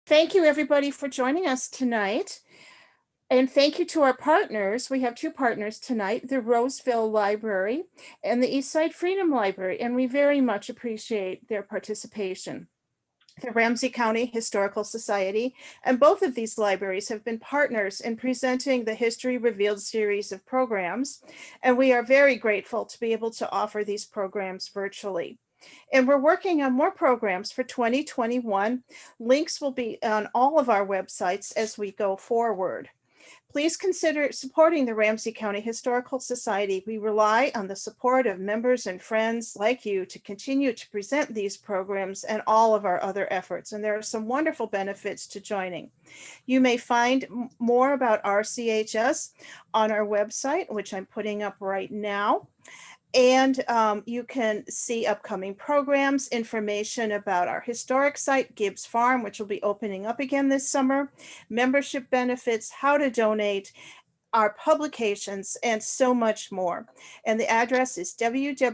Thank you, everybody, for joining us tonight. And thank you to our partners. We have two partners tonight, the Roseville Library and the Eastside Freedom Library, and we very much appreciate their participation. The Ramsey County Historical Society, and both of these libraries have been partners in presenting the History Revealed series of programs, and we are very grateful to be able to offer these programs virtually. And we're working on more programs for 2021. Links will be on all of our websites as we go forward. Please consider supporting the Ramsey County Historical Society. We rely on the support of members and friends like you to continue to present these programs and all of our other efforts. And there are some wonderful benefits to joining. You may find more about RCHS on our website, which I'm putting up right now. And you can see upcoming programs, information about our historic site, Gibbs Farm, which will be opening up again this summer, membership benefits, how to donate, our publications, and so much more. And the address is www.rchs.com,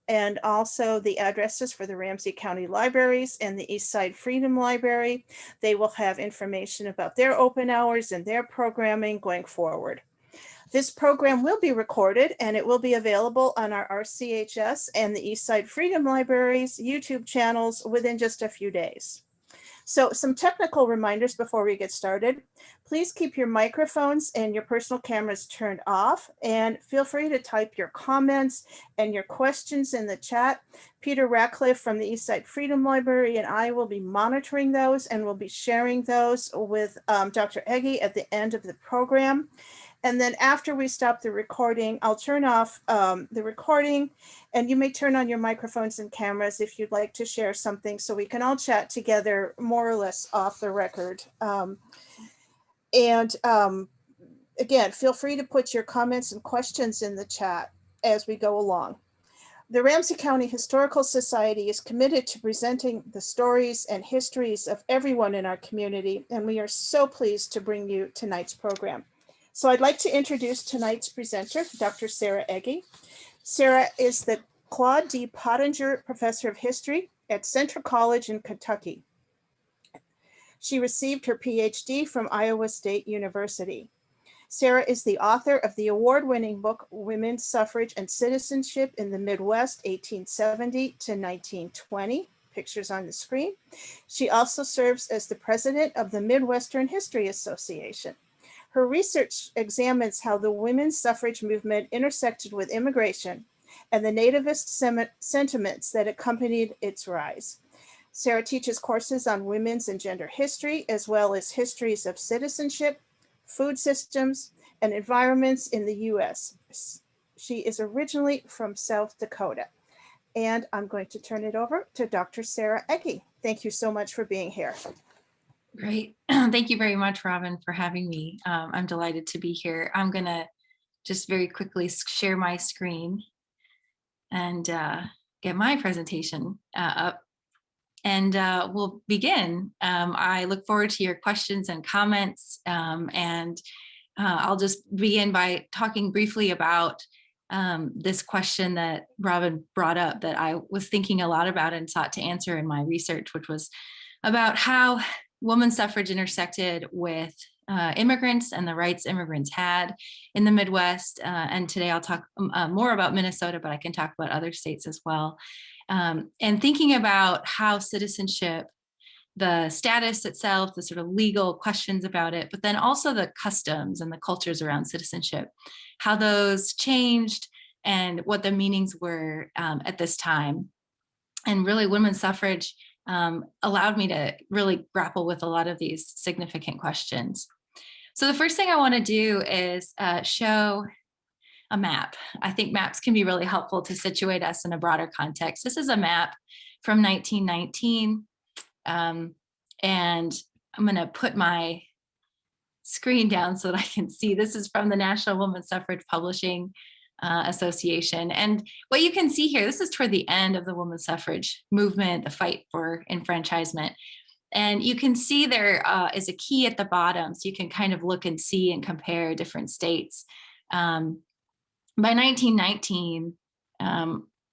and also the addresses for the Ramsey County Libraries and the Eastside Freedom Library. They will have information about their open hours and their programming going forward. This program will be recorded and it will be available on our RCHS and the Eastside Freedom Library's YouTube channels within just a few days. So some technical reminders before we get started. Please keep your microphones and your personal cameras turned off, and feel free to type your comments and your questions in the chat. Peter Ratcliffe from the Eastside Freedom Library and I will be monitoring those, and we'll be sharing those with Dr. Egge at the end of the program. And then after we stop the recording, I'll turn off the recording, and you may turn on your microphones and cameras if you'd like to share something so we can all chat together more or less off the record. Again, feel free to put your comments and questions in the chat as we go along. The Ramsey County Historical Society is committed to presenting the stories and histories of everyone in our community, and we are so pleased to bring you tonight's program. So I'd like to introduce tonight's presenter, Dr. Sara Egge. Sara is the Claude D. Pottinger Professor of History at Central College in Kentucky. She received her PhD from Iowa State University. Sara is the author of the award-winning book, Women's Suffrage and Citizenship in the Midwest, 1870 to 1920. Pictures on the screen. She also serves as the president of the Midwestern History Association. Her research examines how the women's suffrage movement intersected with immigration and the nativist sentiments that accompanied its rise. Sara teaches courses on women's and gender history, as well as histories of citizenship, food systems, and environments in the US. She is originally from South Dakota. And I'm going to turn it over to Dr. Sara Egge. Thank you so much for being here. Great. Thank you very much, Robin, for having me. I'm delighted to be here. I'm going to just very quickly share my screen and get my presentation up. And we'll begin. I look forward to your questions and comments. I'll just begin by talking briefly about this question that Robin brought up that I was thinking a lot about and sought to answer in my research, which was about how women's suffrage intersected with immigrants and the rights immigrants had in the Midwest. And today I'll talk more about Minnesota, but I can talk about other states as well. And thinking about how citizenship, the status itself, the sort of legal questions about it, but then also the customs and the cultures around citizenship, how those changed and what the meanings were at this time. And really women's suffrage allowed me to really grapple with a lot of these significant questions. So the first thing I want to do is show a map. I think maps can be really helpful to situate us in a broader context. This is a map from 1919. And I'm going to put my screen down so that I can see. This is from the National Women's Suffrage Publishing Association. And what you can see here, this is toward the end of the women's suffrage movement, the fight for enfranchisement. And you can see there is a key at the bottom, so you can kind of look and see and compare different states. By 1919,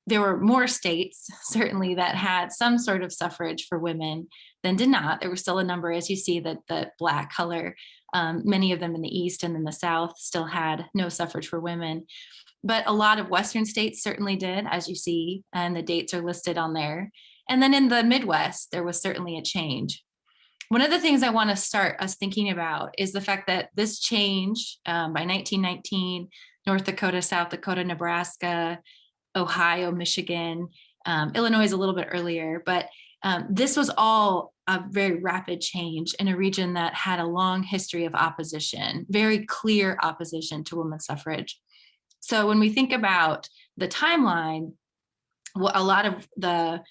there were more states, certainly, that had some sort of suffrage for women than did not. There were still a number, as you see, that the black color, many of them in the East and in the South still had no suffrage for women. But a lot of Western states certainly did, as you see, and the dates are listed on there. And then in the Midwest, there was certainly a change. One of the things I want to start us thinking about is the fact that this change by 1919, North Dakota, South Dakota, Nebraska, Ohio, Michigan, Illinois is a little bit earlier, but this was all a very rapid change in a region that had a long history of opposition, very clear opposition to women's suffrage. So when we think about the timeline, a lot of the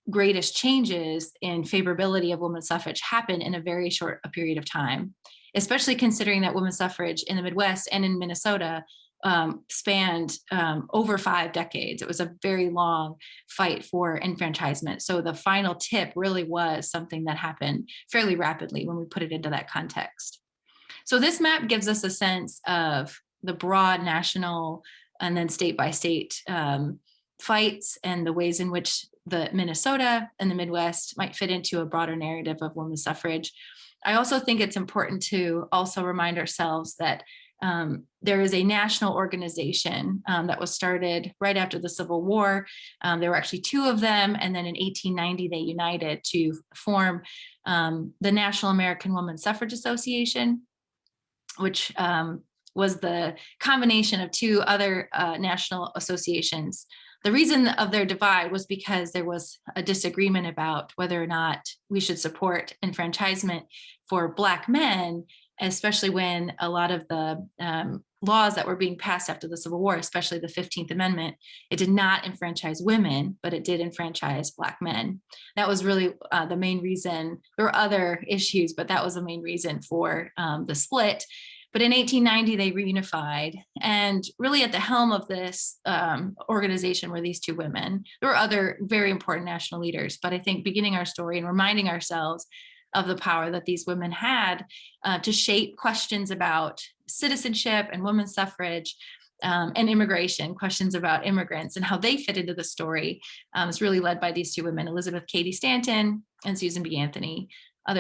greatest changes in favorability of women's suffrage happened in a very short a period of time, especially considering that women's suffrage in the Midwest and in Minnesota spanned over 5 decades. It was a very long fight for enfranchisement. So the final tip really was something that happened fairly rapidly when we put it into that context. So this map gives us a sense of the broad national and then state by state fights and the ways in which the Minnesota and the Midwest might fit into a broader narrative of women's suffrage. I also think it's important to also remind ourselves that there is a national organization that was started right after the Civil War. There were actually 2 of them, and then in 1890 they united to form the National American Women's Suffrage Association, which was the combination of 2 other national associations. The reason of their divide was because there was a disagreement about whether or not we should support enfranchisement for Black men, especially when a lot of the laws that were being passed after the Civil War, especially the 15th Amendment, it did not enfranchise women, but it did enfranchise Black men. That was really the main reason. There were other issues, but that was the main reason for the split. But in 1890, they reunified, and really at the helm of this organization were these 2 women. There were other very important national leaders, but I think beginning our story and reminding ourselves of the power that these women had to shape questions about citizenship and women's suffrage and immigration, questions about immigrants and how they fit into the story. It's really led by these 2 women, Elizabeth Cady Stanton and Susan B. Anthony.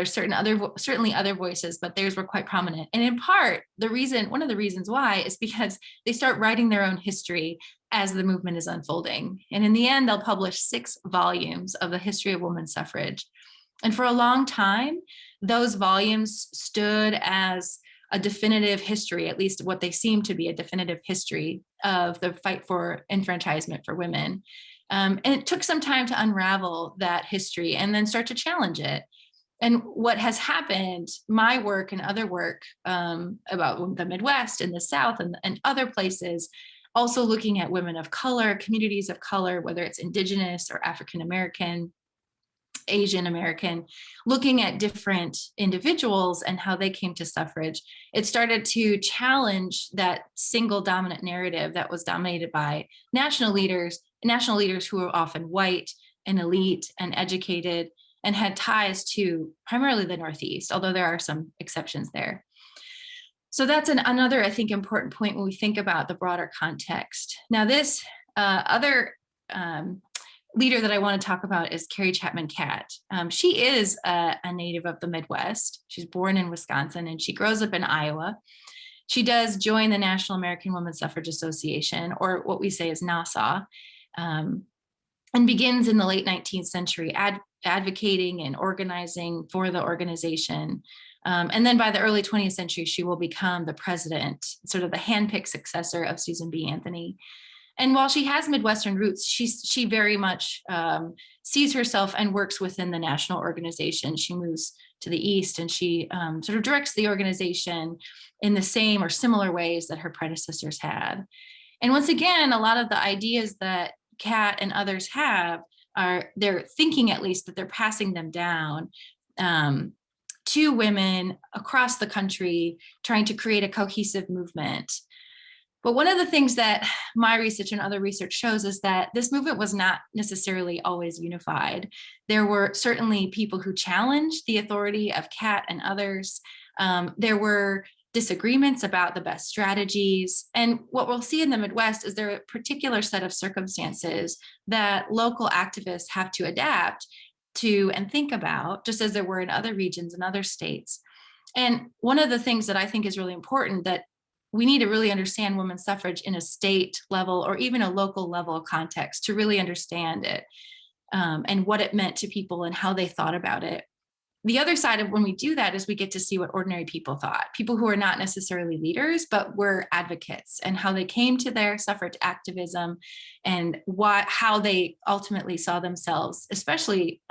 Certainly other voices, but theirs were quite prominent. And in part, one of the reasons why is because they start writing their own history as the movement is unfolding. And in the end, they'll publish 6 volumes of the history of women's suffrage. And for a long time, those volumes stood as a definitive history, at least what they seem to be a definitive history of the fight for enfranchisement for women. And it took some time to unravel that history and then start to challenge it. And what has happened, my work and other work about the Midwest and the South and other places, also looking at women of color, communities of color, whether it's Indigenous or African American, Asian American, looking at different individuals and how they came to suffrage, it started to challenge that single dominant narrative that was dominated by national leaders who were often white and elite and educated and had ties to primarily the Northeast, although there are some exceptions there. So that's another, I think, important point when we think about the broader context. Now, this other leader that I want to talk about is Carrie Chapman Cat. She is a native of the Midwest. She's born in Wisconsin and she grows up in Iowa. She does join the National American Women's Suffrage Association, or what we say is NASA, and begins in the late 19th century advocating and organizing for the organization. And then by the early 20th century, she will become the president, sort of the handpicked successor of Susan B. Anthony. And while she has Midwestern roots, she very much sees herself and works within the national organization. She moves to the East and she sort of directs the organization in the same or similar ways that her predecessors had. And once again, a lot of the ideas that Cat and others have they're thinking at least that they're passing them down to women across the country, trying to create a cohesive movement. But one of the things that my research and other research shows is that this movement was not necessarily always unified. There were certainly people who challenged the authority of Cat and others. There were disagreements about the best strategies. And what we'll see in the Midwest is there are a particular set of circumstances that local activists have to adapt to and think about, just as there were in other regions and other states. And one of the things that I think is really important, that we need to really understand women's suffrage in a state level or even a local level context to really understand it, and what it meant to people and how they thought about it. The other side of when we do that is we get to see what ordinary people thought, people who are not necessarily leaders, but were advocates, and how they came to their suffrage activism and how they ultimately saw themselves, especially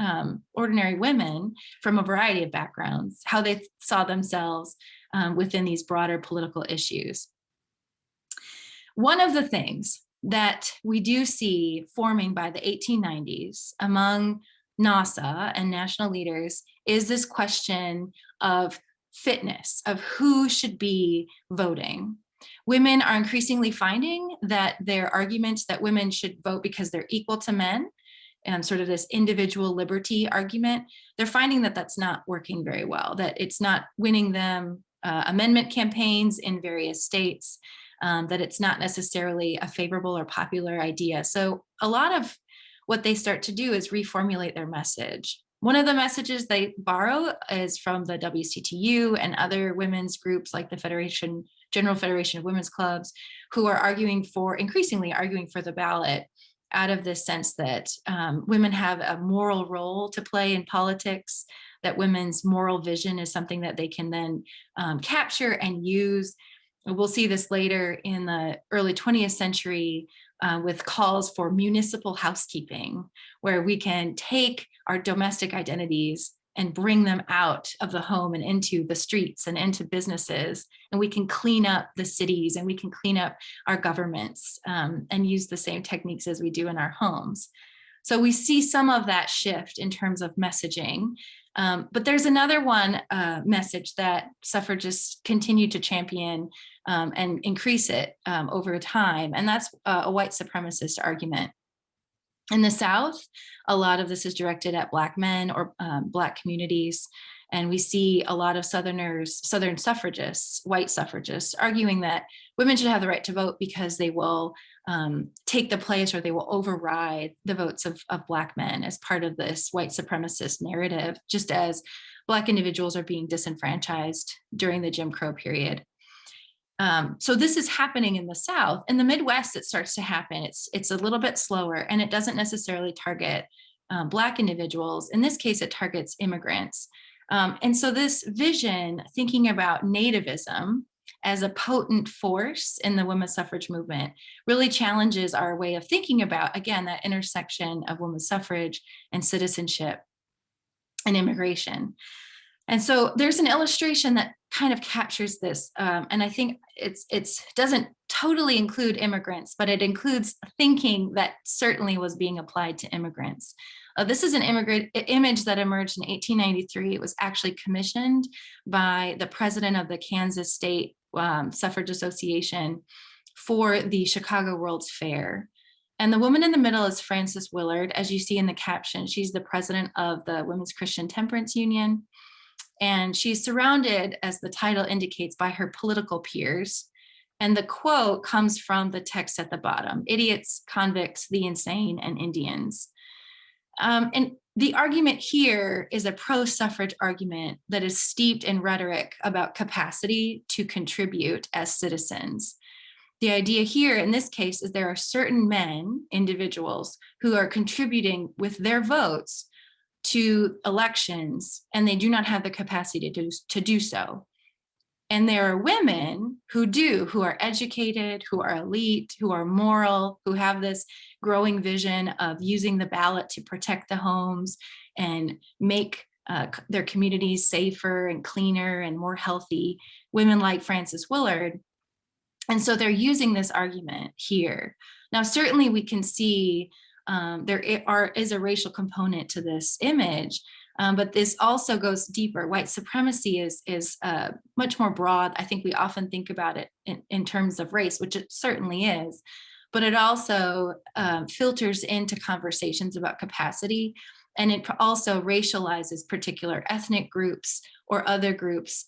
ordinary women from a variety of backgrounds, how they saw themselves within these broader political issues. One of the things that we do see forming by the 1890s among NASA and national leaders is this question of fitness, of who should be voting. Women are increasingly finding that their arguments that women should vote because they're equal to men, and sort of this individual liberty argument, they're finding that that's not working very well, that it's not winning them amendment campaigns in various states, that it's not necessarily a favorable or popular idea. So a lot of what they start to do is reformulate their message. One of the messages they borrow is from the WCTU and other women's groups like the General Federation of Women's Clubs, who are increasingly arguing for the ballot, out of this sense that women have a moral role to play in politics, that women's moral vision is something that they can then capture and use. We'll see this later in the early 20th century with calls for municipal housekeeping, where we can take our domestic identities and bring them out of the home and into the streets and into businesses. And we can clean up the cities and we can clean up our governments and use the same techniques as we do in our homes. So we see some of that shift in terms of messaging. But there's another message that suffragists continue to champion and increase it over time, and that's a white supremacist argument. In the South, a lot of this is directed at Black men or Black communities, and we see a lot of Southern suffragists, white suffragists, arguing that women should have the right to vote because they will take the place or they will override the votes of Black men as part of this white supremacist narrative, just as Black individuals are being disenfranchised during the Jim Crow period. So this is happening in the South. In the Midwest, it starts to happen. It's a little bit slower, and it doesn't necessarily target Black individuals. In this case, it targets immigrants. And so this vision, thinking about nativism as a potent force in the women's suffrage movement, really challenges our way of thinking about, again, that intersection of women's suffrage and citizenship and immigration. And so there's an illustration that kind of captures this. And I think it doesn't totally include immigrants, but it includes thinking that certainly was being applied to immigrants. This is an image that emerged in 1893. It was actually commissioned by the president of the Kansas State Suffrage Association for the Chicago World's Fair. And the woman in the middle is Frances Willard. As you see in the caption, she's the president of the Women's Christian Temperance Union. And she's surrounded, as the title indicates, by her political peers. And the quote comes from the text at the bottom: idiots, convicts, the insane, and Indians. And the argument here is a pro-suffrage argument that is steeped in rhetoric about capacity to contribute as citizens. The idea here in this case is there are certain men, individuals, who are contributing with their votes to elections, and they do not have the capacity to do so. And there are women who are educated, who are elite, who are moral, who have this growing vision of using the ballot to protect the homes and make their communities safer and cleaner and more healthy, women like Frances Willard. And so they're using this argument here. Now, certainly we can see there is a racial component to this image, but this also goes deeper. White supremacy is much more broad. I think we often think about it in terms of race, which it certainly is, but it also filters into conversations about capacity And it also racializes particular ethnic groups or other groups,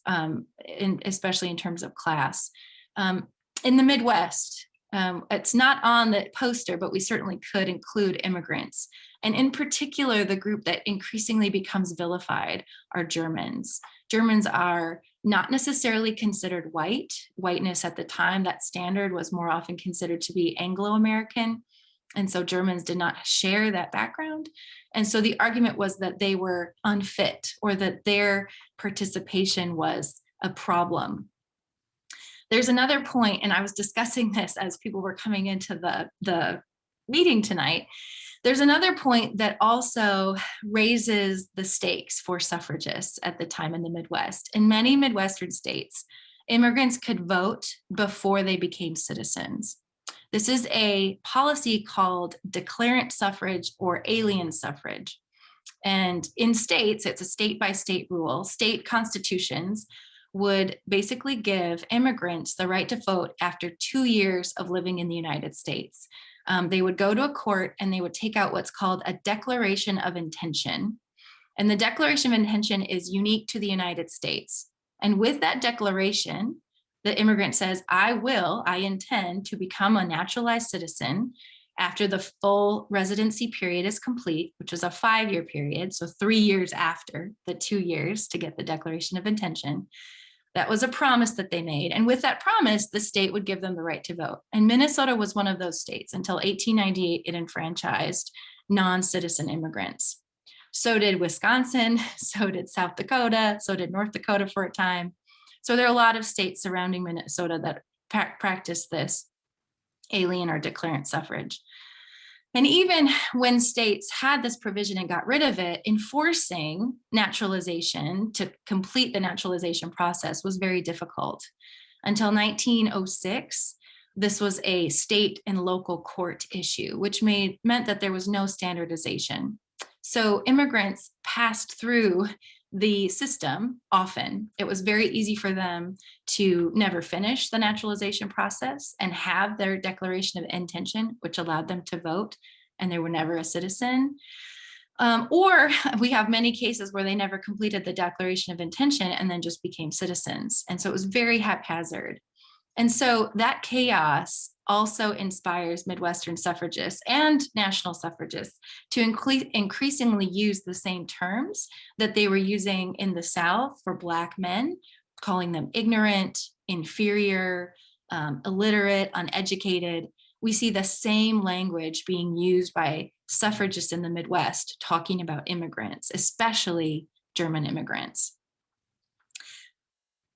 especially in terms of class. In the Midwest, it's not on the poster, but we certainly could include immigrants. And in particular, the group that increasingly becomes vilified are Germans. Germans are not necessarily considered white. Whiteness at the time, that standard was more often considered to be Anglo-American. And so Germans did not share that background. And so the argument was that they were unfit or that their participation was a problem. There's another point, and I was discussing this as people were coming into the meeting tonight. There's another point that also raises the stakes for suffragists at the time in the Midwest. In many Midwestern states, immigrants could vote before they became citizens. This is a policy called declarant suffrage or alien suffrage. And in states, it's a state-by-state rule. State constitutions would basically give immigrants the right to vote after 2 years of living in the United States. They would go to a court and they would take out what's called a declaration of intention. And the declaration of intention is unique to the United States. And with that declaration, the immigrant says, I intend to become a naturalized citizen after the full residency period is complete, which is a 5-year period, so 3 years after the 2 years to get the declaration of intention. That was a promise that they made. And with that promise, the state would give them the right to vote. And Minnesota was one of those states. Until 1898, it enfranchised non-citizen immigrants. So did Wisconsin, so did South Dakota, so did North Dakota for a time. So there are a lot of states surrounding Minnesota that practice this alien or declarant suffrage. And even when states had this provision and got rid of it, enforcing naturalization to complete the naturalization process was very difficult. Until 1906, this was a state and local court issue, which meant that there was no standardization. So immigrants passed through the system often. It was very easy for them to never finish the naturalization process and have their declaration of intention, which allowed them to vote, and they were never a citizen. Or we have many cases where they never completed the declaration of intention and then just became citizens. And so it was very haphazard. And so that chaos also inspires Midwestern suffragists and national suffragists to increasingly use the same terms that they were using in the South for Black men, calling them ignorant, inferior, illiterate, uneducated. We see the same language being used by suffragists in the Midwest talking about immigrants, especially German immigrants.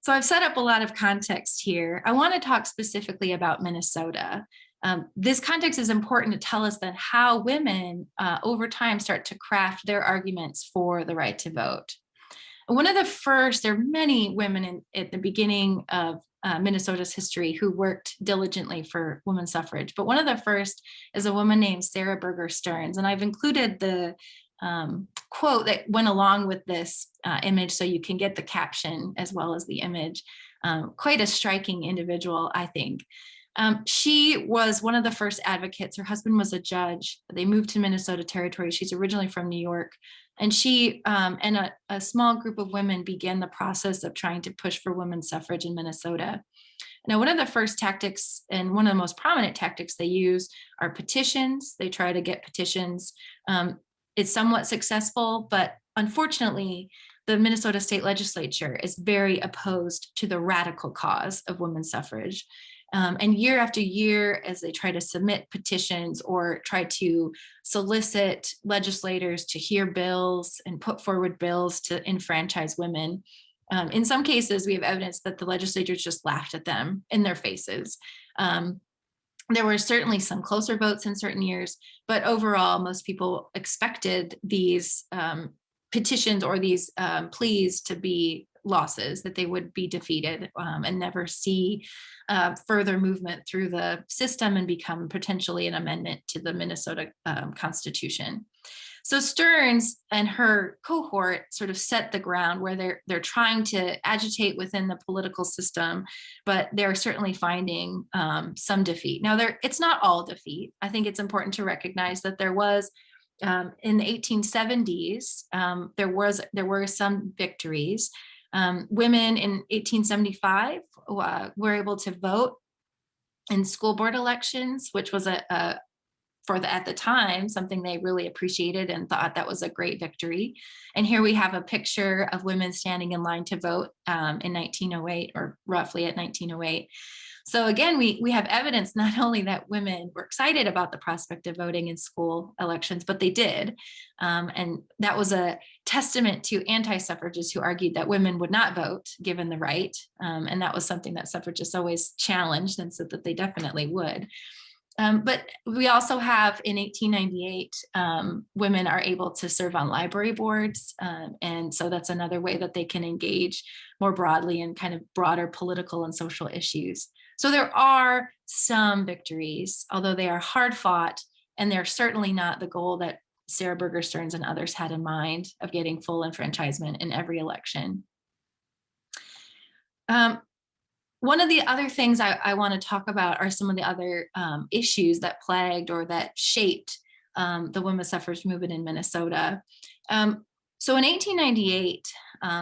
So I've set up a lot of context here. I want to talk specifically about Minnesota. This context is important to tell us that how women over time start to craft their arguments for the right to vote. One of the first, there are many women at the beginning of Minnesota's history who worked diligently for women's suffrage, but one of the first is a woman named Sara Berger Stearns, and I've included the quote that went along with this image so you can get the caption as well as the image. Quite a striking individual, I think. She was one of the first advocates. Her husband was a judge. They moved to Minnesota Territory. She's originally from New York. And she and a small group of women began the process of trying to push for women's suffrage in Minnesota. Now, one of the first tactics and one of the most prominent tactics they use are petitions. They try to get petitions. It's somewhat successful, but unfortunately, the Minnesota state legislature is very opposed to the radical cause of women's suffrage. And year after year, as they try to submit petitions or try to solicit legislators to hear bills and put forward bills to enfranchise women, in some cases, we have evidence that the legislatures just laughed at them in their faces. There were certainly some closer votes in certain years, but overall, most people expected these petitions or these pleas to be losses, that they would be defeated and never see further movement through the system and become potentially an amendment to the Minnesota Constitution. So Stearns and her cohort sort of set the ground where they're trying to agitate within the political system, but they're certainly finding some defeat. Now, it's not all defeat. I think it's important to recognize that there was In the 1870s, there were some victories. Women in 1875 were able to vote in school board elections, which was at the time, something they really appreciated and thought that was a great victory. And here we have a picture of women standing in line to vote in 1908, or roughly at 1908. So again, we have evidence not only that women were excited about the prospect of voting in school elections, but they did. And that was a testament to anti-suffragists who argued that women would not vote given the right. And that was something that suffragists always challenged and said that they definitely would. But we also have in 1898, women are able to serve on library boards. And so that's another way that they can engage more broadly in kind of broader political and social issues. So there are some victories, although they are hard fought, and they're certainly not the goal that Sara, Berger, Stearns, and others had in mind of getting full enfranchisement in every election. One of the other things I want to talk about are some of the other issues that plagued or that shaped the women's suffrage movement in Minnesota. So in 1898,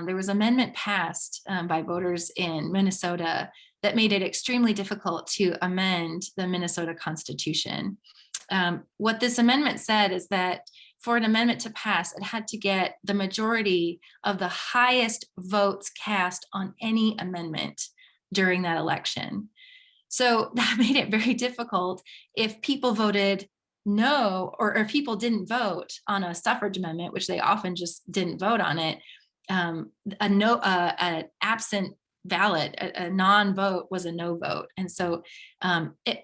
there was an amendment passed by voters in Minnesota that made it extremely difficult to amend the Minnesota Constitution. What this amendment said is that for an amendment to pass, it had to get the majority of the highest votes cast on any amendment during that election. So that made it very difficult if people voted no, or if people didn't vote on a suffrage amendment, which they often just didn't vote on it. An absent ballot, a non-vote was a no vote. And so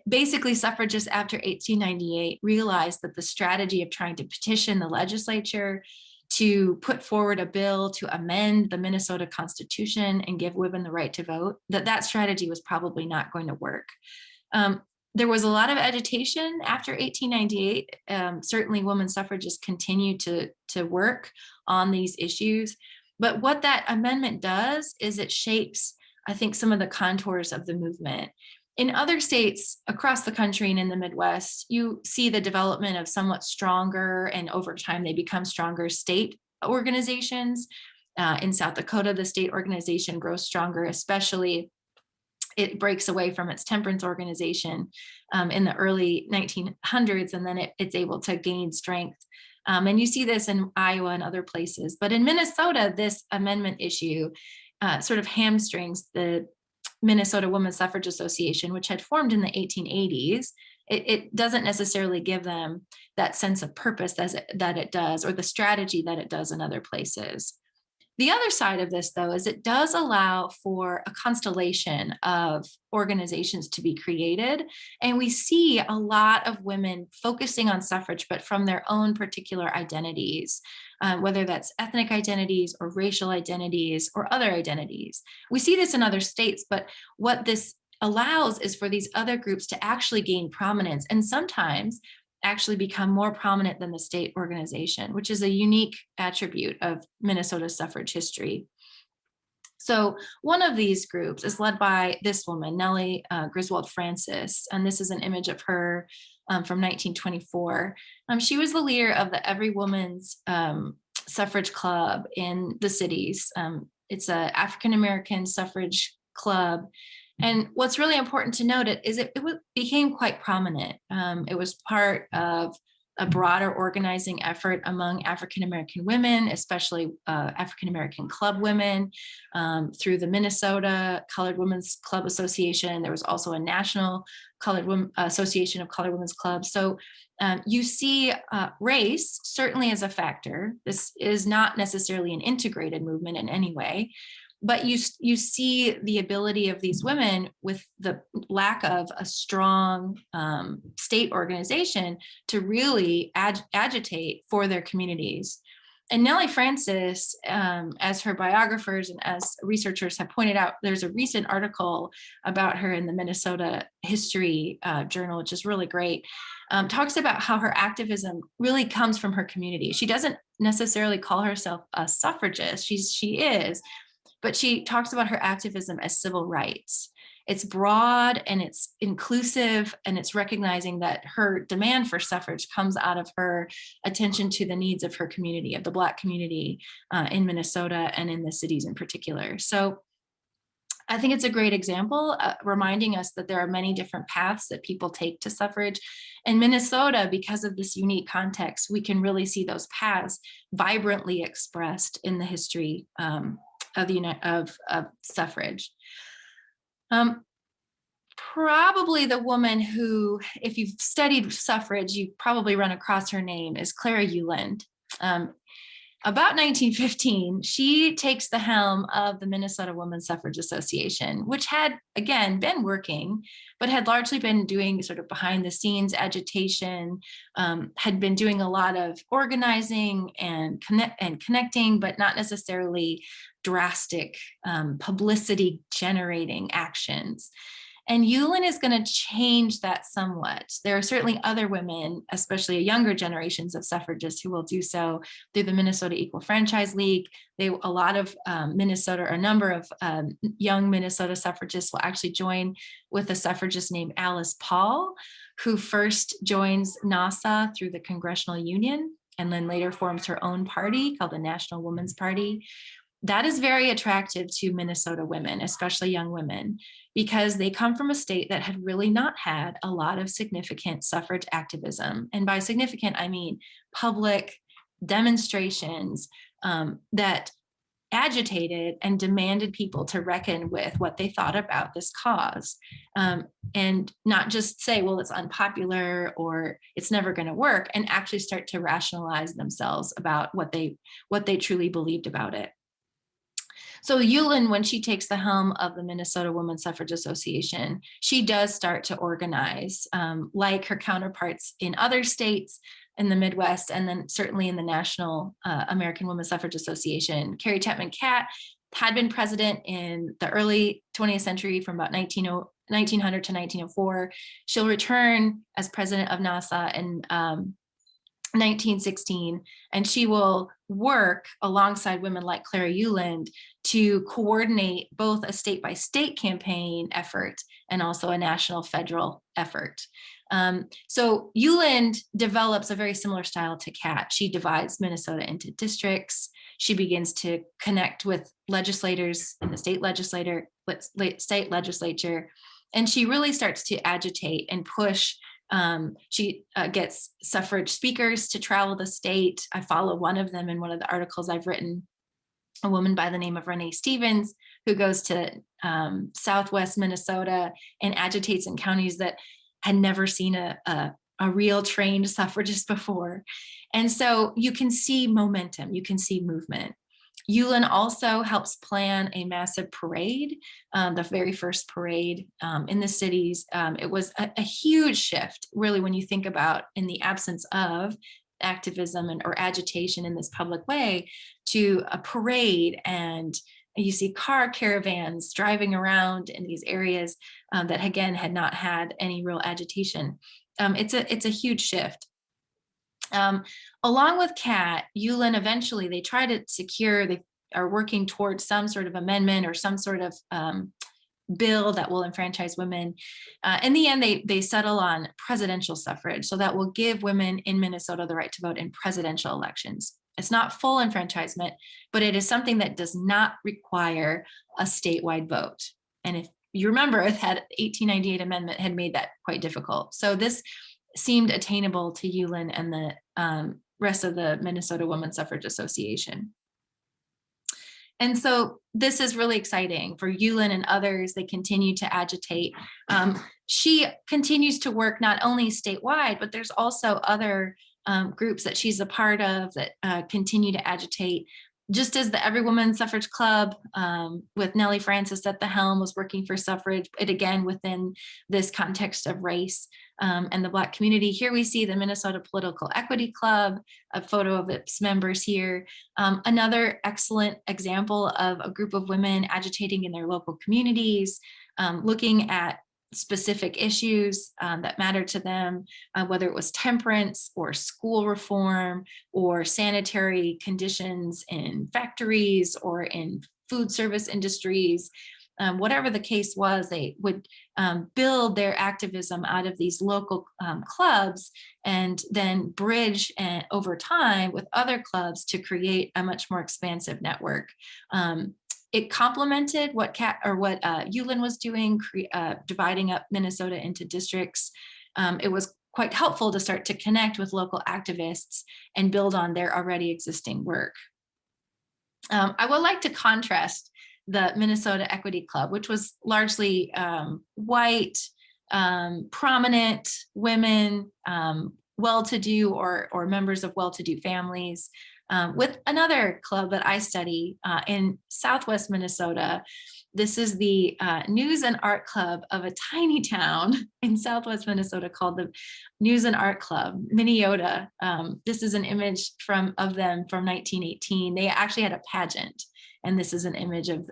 basically suffragists after 1898 realized that the strategy of trying to petition the legislature to put forward a bill to amend the Minnesota Constitution and give women the right to vote, that strategy was probably not going to work. There was a lot of agitation after 1898. Certainly women suffragists continued to work on these issues. But what that amendment does is it shapes, I think, some of the contours of the movement. In other states across the country and in the Midwest, you see the development of somewhat stronger, and over time they become stronger, state organizations. In South Dakota, the state organization grows stronger, especially it breaks away from its temperance organization in the early 1900s, and then it's able to gain strength. And you see this in Iowa and other places. But in Minnesota, this amendment issue sort of hamstrings the Minnesota Women's Suffrage Association, which had formed in the 1880s. It doesn't necessarily give them that sense of purpose that it does, or the strategy that it does in other places. The other side of this, though, is it does allow for a constellation of organizations to be created. And we see a lot of women focusing on suffrage, but from their own particular identities, whether that's ethnic identities or racial identities or other identities. We see this in other states, but what this allows is for these other groups to actually gain prominence, and sometimes actually become more prominent than the state organization, which is a unique attribute of Minnesota suffrage history. So one of these groups is led by this woman, Nellie Griswold Francis, and this is an image of her from 1924. She was the leader of the Every Woman's Suffrage Club in the cities. It's an African-American suffrage club. And what's really important to note is it became quite prominent. It was part of a broader organizing effort among African-American women, especially African-American club women, through the Minnesota Colored Women's Club Association. There was also a National Association of Colored Women's Clubs. So you see race certainly as a factor. This is not necessarily an integrated movement in any way. But you see the ability of these women, with the lack of a strong state organization, to really agitate for their communities. And Nellie Francis, as her biographers and as researchers have pointed out, there's a recent article about her in the Minnesota History Journal, which is really great, talks about how her activism really comes from her community. She doesn't necessarily call herself a suffragist, she is, but she talks about her activism as civil rights. It's broad and it's inclusive, and it's recognizing that her demand for suffrage comes out of her attention to the needs of her community, of the Black community in Minnesota and in the cities in particular. So I think it's a great example, reminding us that there are many different paths that people take to suffrage. In Minnesota, because of this unique context, we can really see those paths vibrantly expressed in the history of suffrage. Probably the woman who, if you've studied suffrage, you've probably run across her name, is Clara Euland. About 1915, she takes the helm of the Minnesota Women's Suffrage Association, which had, again, been working, but had largely been doing sort of behind the scenes agitation, had been doing a lot of organizing and connecting, but not necessarily drastic publicity generating actions. And Euland is going to change that somewhat. There are certainly other women, especially younger generations of suffragists, who will do so through the Minnesota Equal Franchise League. A number of young Minnesota suffragists will actually join with a suffragist named Alice Paul, who first joins NASA through the Congressional Union and then later forms her own party called the National Women's Party. That is very attractive to Minnesota women, especially young women, because they come from a state that had really not had a lot of significant suffrage activism. And by significant, I mean public demonstrations that agitated and demanded people to reckon with what they thought about this cause, and not just say, well, it's unpopular or it's never going to work, and actually start to rationalize themselves about what they truly believed about it. So Euland, when she takes the helm of the Minnesota Women's Suffrage Association, she does start to organize, like her counterparts in other states in the Midwest, and then certainly in the National American Women's Suffrage Association. Carrie Chapman Cat had been president in the early 20th century from about 1900 to 1904. She'll return as president of NASA in 1916, and she will work alongside women like Clara Euland to coordinate both a state-by-state campaign effort and also a national federal effort. So Euland develops a very similar style to Cat. She divides Minnesota into districts. She begins to connect with legislators in the state legislature, and she really starts to agitate and push. She gets suffrage speakers to travel the state. I follow one of them in one of the articles I've written, a woman by the name of Renee Stevens, who goes to Southwest Minnesota and agitates in counties that had never seen a real trained suffragist before. And so you can see momentum, you can see movement. Euland also helps plan a massive parade, the very first parade in the cities. It was a huge shift, really, when you think about, in the absence of activism or agitation in this public way, to a parade, and you see car caravans driving around in these areas that, again, had not had any real agitation. It's a huge shift. Along with Cat, Euland, eventually they try to secure, they are working towards some sort of amendment or some sort of bill that will enfranchise women. In the end, they settle on presidential suffrage. So that will give women in Minnesota the right to vote in presidential elections. It's not full enfranchisement, but it is something that does not require a statewide vote. And if you remember, the 1898 amendment had made that quite difficult. So this seemed attainable to Euland and the rest of the Minnesota Women's Suffrage Association. And so this is really exciting for Euland and others. They continue to agitate. She continues to work not only statewide, but there's also other groups that she's a part of that continue to agitate. Just as the Every Woman Suffrage Club with Nellie Francis at the helm was working for suffrage, it again within this context of race and the Black community. Here we see the Minnesota Political Equity Club, a photo of its members here. Another excellent example of a group of women agitating in their local communities, looking at specific issues that matter to them, whether it was temperance or school reform or sanitary conditions in factories or in food service industries. whatever the case was, they would build their activism out of these local clubs and then bridge over time with other clubs to create a much more expansive network. It complemented what Ulen was doing, dividing up Minnesota into districts. It was quite helpful to start to connect with local activists and build on their already existing work. I would like to contrast the Minnesota Equity Club, which was largely white, prominent women, well-to-do or members of well-to-do families, with another club that I study in Southwest Minnesota. This is the News and Art Club of a tiny town in Southwest Minnesota called the News and Art Club, Minneota. This is an image of them from 1918. They actually had a pageant, and this is an image of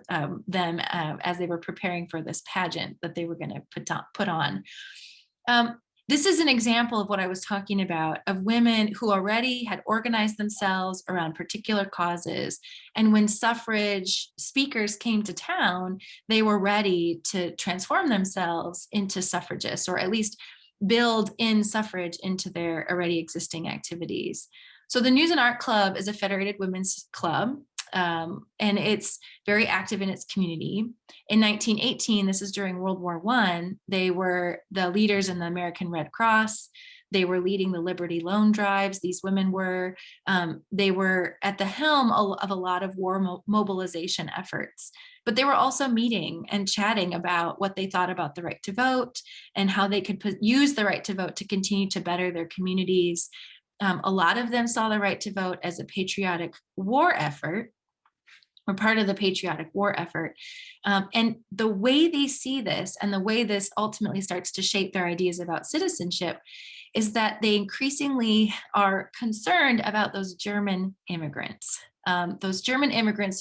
them as they were preparing for this pageant that they were going to put on. This is an example of what I was talking about, of women who already had organized themselves around particular causes. And when suffrage speakers came to town, they were ready to transform themselves into suffragists, or at least build in suffrage into their already existing activities. So the News and Art Club is a federated women's club. And it's very active in its community. In 1918, this is during World War I, they were the leaders in the American Red Cross. They were leading the Liberty Loan drives. These women were, they were at the helm of a lot of war mobilization efforts, but they were also meeting and chatting about what they thought about the right to vote and how they could use the right to vote to continue to better their communities. A lot of them saw the right to vote as a patriotic war effort, or part of the patriotic war effort. And the way they see this, and the way this ultimately starts to shape their ideas about citizenship, is that they increasingly are concerned about those German immigrants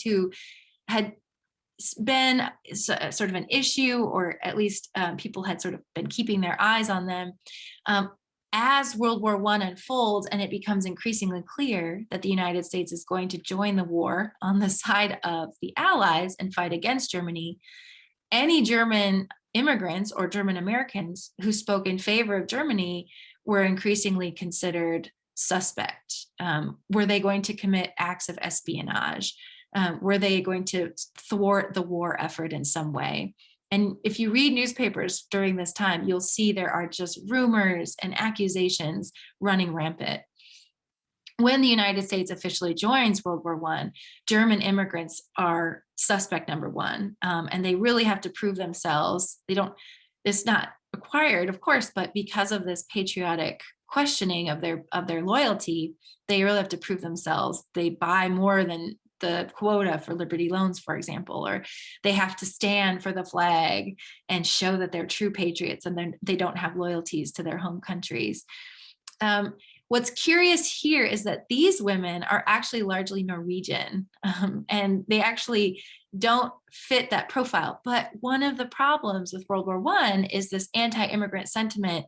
who had been sort of an issue, or at least people had sort of been keeping their eyes on them. As World War I unfolds and it becomes increasingly clear that the United States is going to join the war on the side of the Allies and fight against Germany, any German immigrants or German Americans who spoke in favor of Germany were increasingly considered suspect. Were they going to commit acts of espionage? Were they going to thwart the war effort in some way? And if you read newspapers during this time, you'll see there are just rumors and accusations running rampant. When the United States officially joins World War I, German immigrants are suspect number one, and they really have to prove themselves. It's not required, of course, but because of this patriotic questioning of their loyalty, they really have to prove themselves. They buy more than the quota for Liberty loans, for example, or they have to stand for the flag and show that they're true patriots and they don't have loyalties to their home countries. What's curious here is that these women are actually largely Norwegian, and they actually don't fit that profile. But one of the problems with World War I is this anti-immigrant sentiment.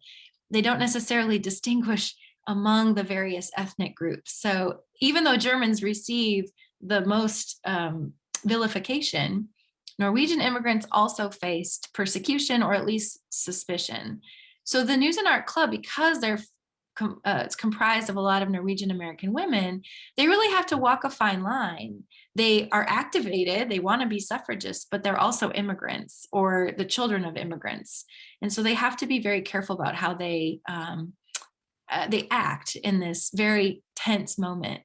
They don't necessarily distinguish among the various ethnic groups. So even though Germans receive the most vilification, Norwegian immigrants also faced persecution, or at least suspicion. So the News and Art Club, because it's comprised of a lot of Norwegian American women, they really have to walk a fine line. They are activated, they want to be suffragists, but they're also immigrants or the children of immigrants. And so they have to be very careful about how they act in this very tense moment.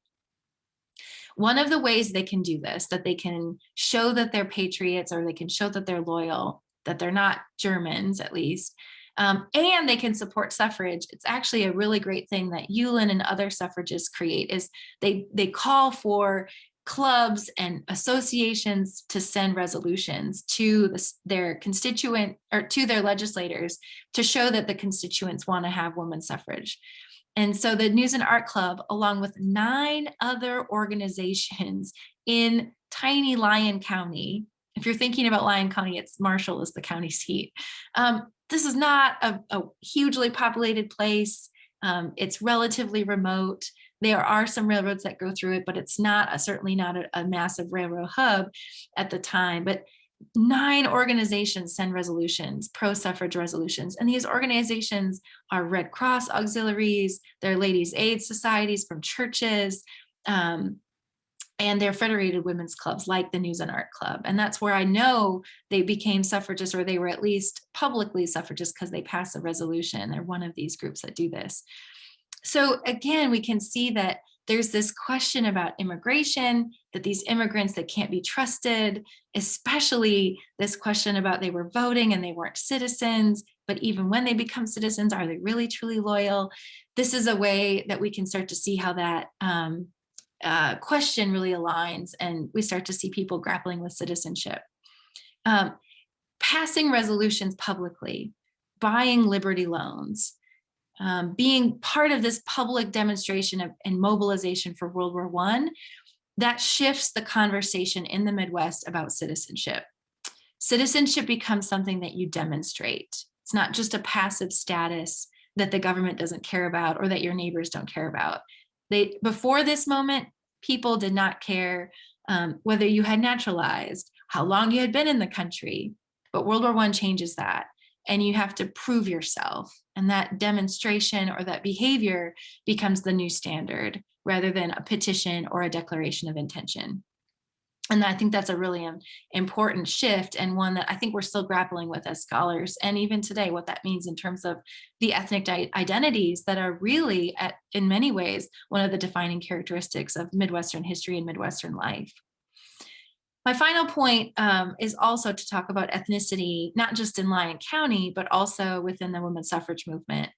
One of the ways they can do this, that they can show that they're patriots, or they can show that they're loyal, that they're not Germans at least, and they can support suffrage. It's actually a really great thing that Ulen and other suffragists create, is they call for clubs and associations to send resolutions to their constituent, or to their legislators, to show that the constituents want to have women's suffrage. And so the News and Art Club, along with 9 other organizations in tiny Lyon County, if you're thinking about Lyon County, it's Marshall is the county seat. This is not a hugely populated place. It's relatively remote. There are some railroads that go through it, but it's not certainly not a massive railroad hub at the time. But 9 organizations send resolutions, pro-suffrage resolutions. And these organizations are Red Cross auxiliaries, they're ladies' aid societies from churches, and they're federated women's clubs like the News and Art Club. And that's where I know they became suffragists, or they were at least publicly suffragists, because they passed a resolution. They're one of these groups that do this. So again, we can see that there's this question about immigration, that these immigrants that can't be trusted, especially this question about they were voting and they weren't citizens, but even when they become citizens, are they really truly loyal? This is a way that we can start to see how that question really aligns, and we start to see people grappling with citizenship. Passing resolutions publicly, buying Liberty loans, being part of this public demonstration and mobilization for World War I, that shifts the conversation in the Midwest about citizenship. Citizenship becomes something that you demonstrate. It's not just a passive status that the government doesn't care about or that your neighbors don't care about. Before this moment, people did not care whether you had naturalized, how long you had been in the country, but World War I changes that. And you have to prove yourself. And that demonstration or that behavior becomes the new standard rather than a petition or a declaration of intention. And I think that's a really important shift, and one that I think we're still grappling with as scholars, and even today, what that means in terms of the ethnic identities that are really, in many ways, one of the defining characteristics of Midwestern history and Midwestern life. My final point is also to talk about ethnicity, not just in Lyon County, but also within the women's suffrage movement.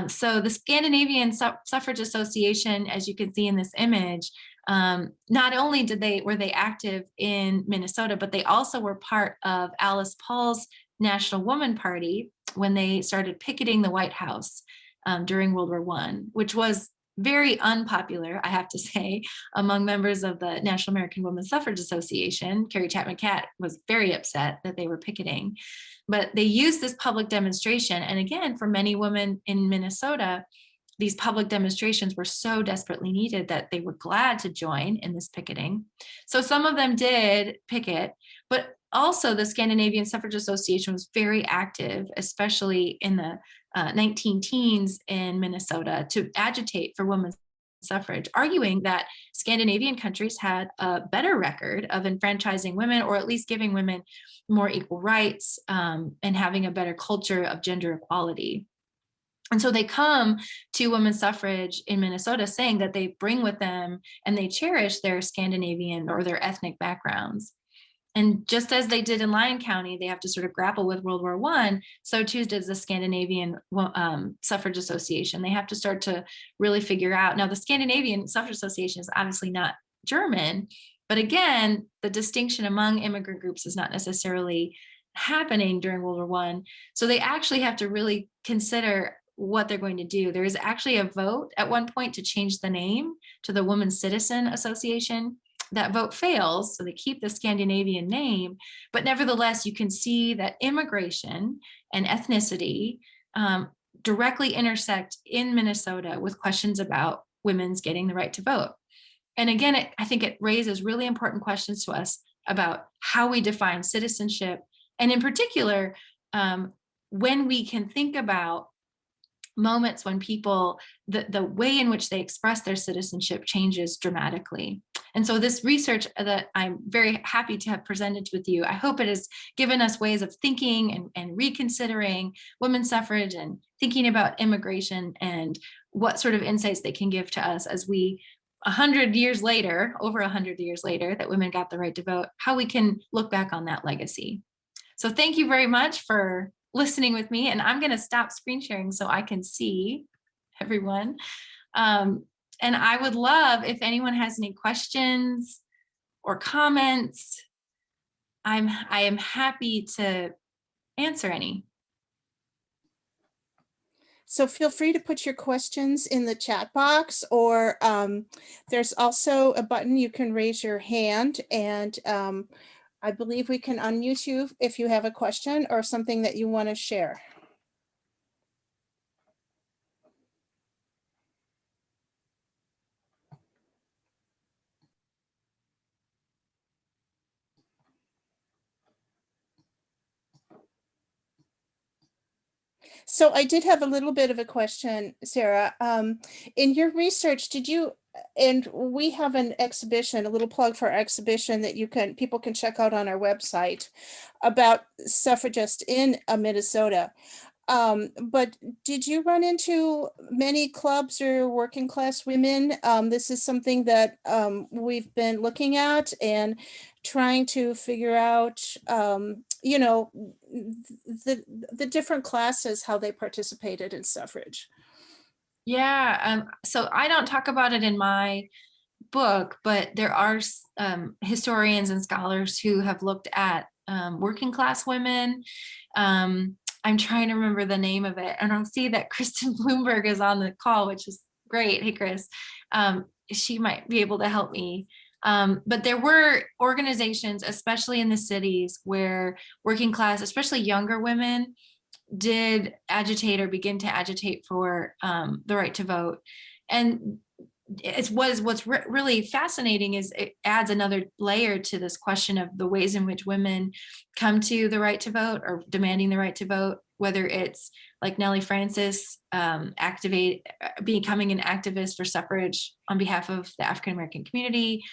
So the Scandinavian Suffrage Association, as you can see in this image, not only were they active in Minnesota, but they also were part of Alice Paul's National Woman Party when they started picketing the White House during World War I, which was very unpopular, I have to say, among members of the National American Women's Suffrage Association. Carrie Chapman Cat was very upset that they were picketing, but they used this public demonstration. And again, for many women in Minnesota, these public demonstrations were so desperately needed that they were glad to join in this picketing. So some of them did picket, but also the Scandinavian Suffrage Association was very active, especially in the 19 teens in Minnesota, to agitate for women's suffrage, arguing that Scandinavian countries had a better record of enfranchising women, or at least giving women more equal rights, and having a better culture of gender equality. And so they come to women's suffrage in Minnesota saying that they bring with them and they cherish their Scandinavian or their ethnic backgrounds. And just as they did in Lyon County, they have to sort of grapple with World War I, so too does the Scandinavian Suffrage Association. They have to start to really figure out. Now, the Scandinavian Suffrage Association is obviously not German, but again, the distinction among immigrant groups is not necessarily happening during World War I. So they actually have to really consider what they're going to do. There is actually a vote at one point to change the name to the Women's Citizen Association. That vote fails, so they keep the Scandinavian name, but nevertheless, you can see that immigration and ethnicity directly intersect in Minnesota with questions about women's getting the right to vote. And again, I think it raises really important questions to us about how we define citizenship, and in particular, when we can think about moments when people, the way in which they express their citizenship changes dramatically. And so this research that I'm very happy to have presented with you, I hope it has given us ways of thinking and reconsidering women's suffrage and thinking about immigration and what sort of insights they can give to us as we, 100 years later, over 100 years later, that women got the right to vote, how we can look back on that legacy. So thank you very much for listening with me, and I'm going to stop screen sharing so I can see everyone. And I would love if anyone has any questions or comments. I am happy to answer any. So feel free to put your questions in the chat box, or there's also a button you can raise your hand, and I believe we can unmute you if you have a question or something that you want to share. So I did have a little bit of a question, Sarah. In your research, and we have an exhibition, a little plug for our exhibition that people can check out on our website about suffragists in Minnesota. But did you run into many clubs or working class women? This is something that we've been looking at and trying to figure out, the different classes, how they participated in suffrage. Yeah, so I don't talk about it in my book, but there are historians and scholars who have looked at working class women. I'm trying to remember the name of it, and I'll see that Kristen Bloomberg is on the call, which is great. Hey, Chris. She might be able to help me. But there were organizations, especially in the cities, where working class, especially younger women, did agitate or begin to agitate for the right to vote. And what's really fascinating is it adds another layer to this question of the ways in which women come to the right to vote or demanding the right to vote, whether it's like Nellie Francis becoming an activist for suffrage on behalf of the African American community,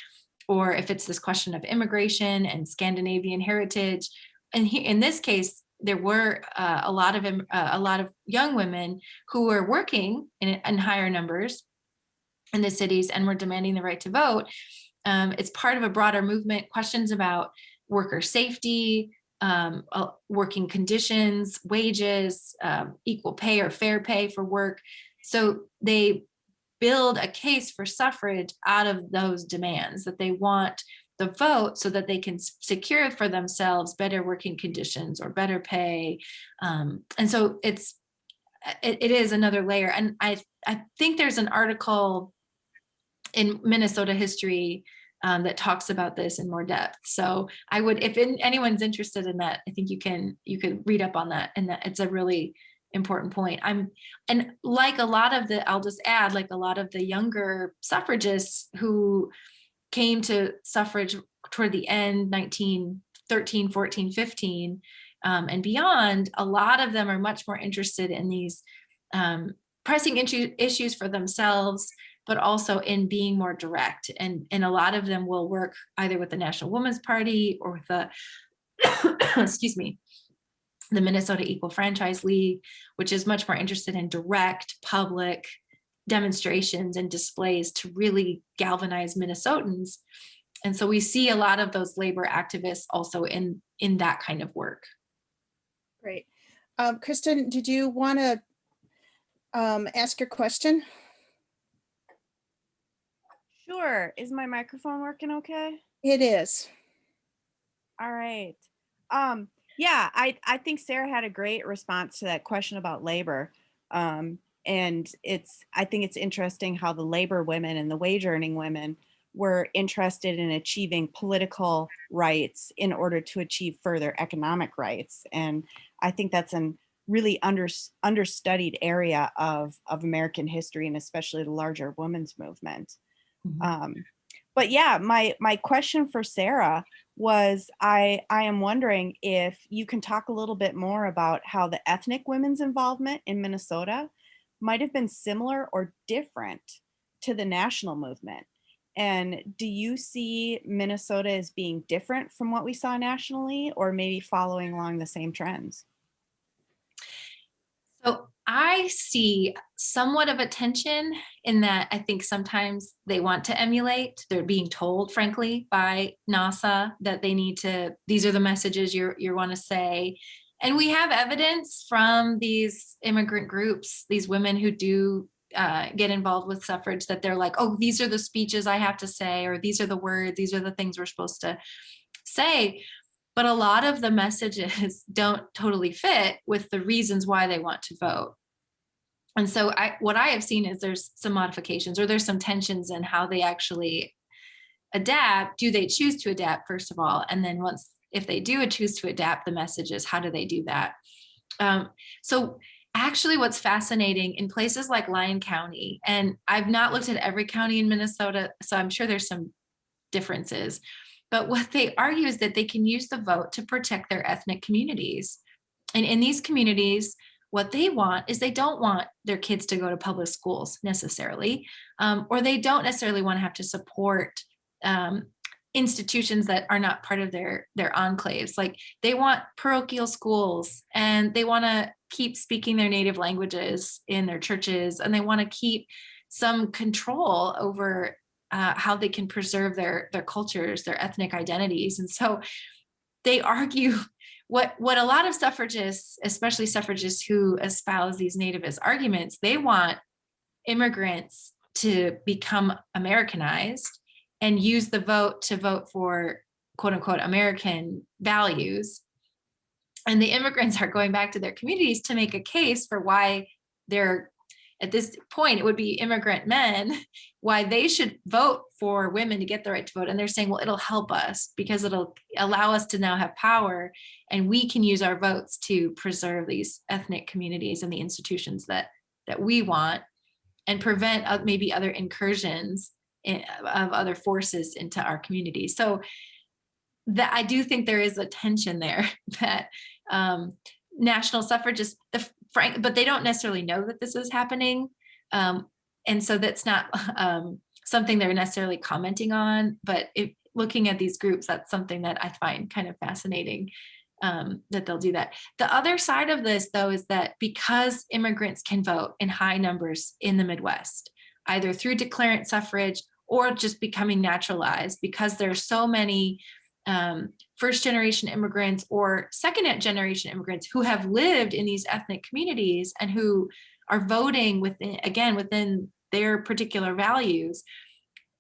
or if it's this question of immigration and Scandinavian heritage. And in this case, there were a lot of young women who were working in higher numbers in the cities and were demanding the right to vote. It's part of a broader movement, questions about worker safety, working conditions, wages, equal pay or fair pay for work. So they build a case for suffrage out of those demands, that they want the vote so that they can secure for themselves better working conditions or better pay. And so it is another layer. And I think there's an article in Minnesota history that talks about this in more depth. So I would, if anyone's interested in that, I think you could read up on that, and that it's a really important point. And like a lot of I'll just add, like a lot of the younger suffragists who came to suffrage toward the end, 1913, 14, 15, and beyond, a lot of them are much more interested in these pressing issues for themselves, but also in being more direct. And a lot of them will work either with the National Women's Party or with the, excuse me, the Minnesota Equal Franchise League, which is much more interested in direct public demonstrations and displays to really galvanize Minnesotans. And so we see a lot of those labor activists also in that kind of work. Great. Kristen, did you want to ask your question? Sure. Is my microphone working okay? It is. All right. Yeah, I think Sarah had a great response to that question about labor. And I think it's interesting how the labor women and the wage earning women were interested in achieving political rights in order to achieve further economic rights. And I think that's a really understudied area of American history, and especially the larger women's movement. Mm-hmm. But yeah, my question for Sara was, I am wondering if you can talk a little bit more about how the ethnic women's involvement in Minnesota might have been similar or different to the national movement. And do you see Minnesota as being different from what we saw nationally, or maybe following along the same trends? So I see somewhat of a tension in that I think sometimes they want to emulate. They're being told, frankly, by NASA that they need to, these are the messages you want to say. And we have evidence from these immigrant groups, these women who do get involved with suffrage, that they're like, oh, these are the speeches I have to say, or these are the words, these are the things we're supposed to say. But a lot of the messages don't totally fit with the reasons why they want to vote. And so what I have seen is there's some modifications, or there's some tensions in how they actually adapt. Do they choose to adapt, first of all? And then if they do choose to adapt the messages, how do they do that? So actually what's fascinating in places like Lyon County, and I've not looked at every county in Minnesota, so I'm sure there's some differences, but what they argue is that they can use the vote to protect their ethnic communities. And in these communities, what they want is they don't want their kids to go to public schools necessarily, or they don't necessarily want to have to support institutions that are not part of their enclaves. Like they want parochial schools, and they want to keep speaking their native languages in their churches, and they want to keep some control over how they can preserve their cultures, their ethnic identities. And so they argue what a lot of suffragists, especially suffragists who espouse these nativist arguments, they want immigrants to become Americanized and use the vote to vote for quote unquote American values. And the immigrants are going back to their communities to make a case for why they're, at this point, it would be immigrant men, why they should vote for women to get the right to vote. And they're saying, well, it'll help us because it'll allow us to now have power, and we can use our votes to preserve these ethnic communities and the institutions that we want, and prevent maybe other incursions of other forces into our community. So that I do think there is a tension there that national suffragists, but they don't necessarily know that this is happening. And so that's not something they're necessarily commenting on, but looking at these groups, that's something that I find kind of fascinating, that they'll do that. The other side of this, though, is that because immigrants can vote in high numbers in the Midwest, either through declarant suffrage or just becoming naturalized, because there are so many first generation immigrants or second generation immigrants who have lived in these ethnic communities and who are voting within their particular values,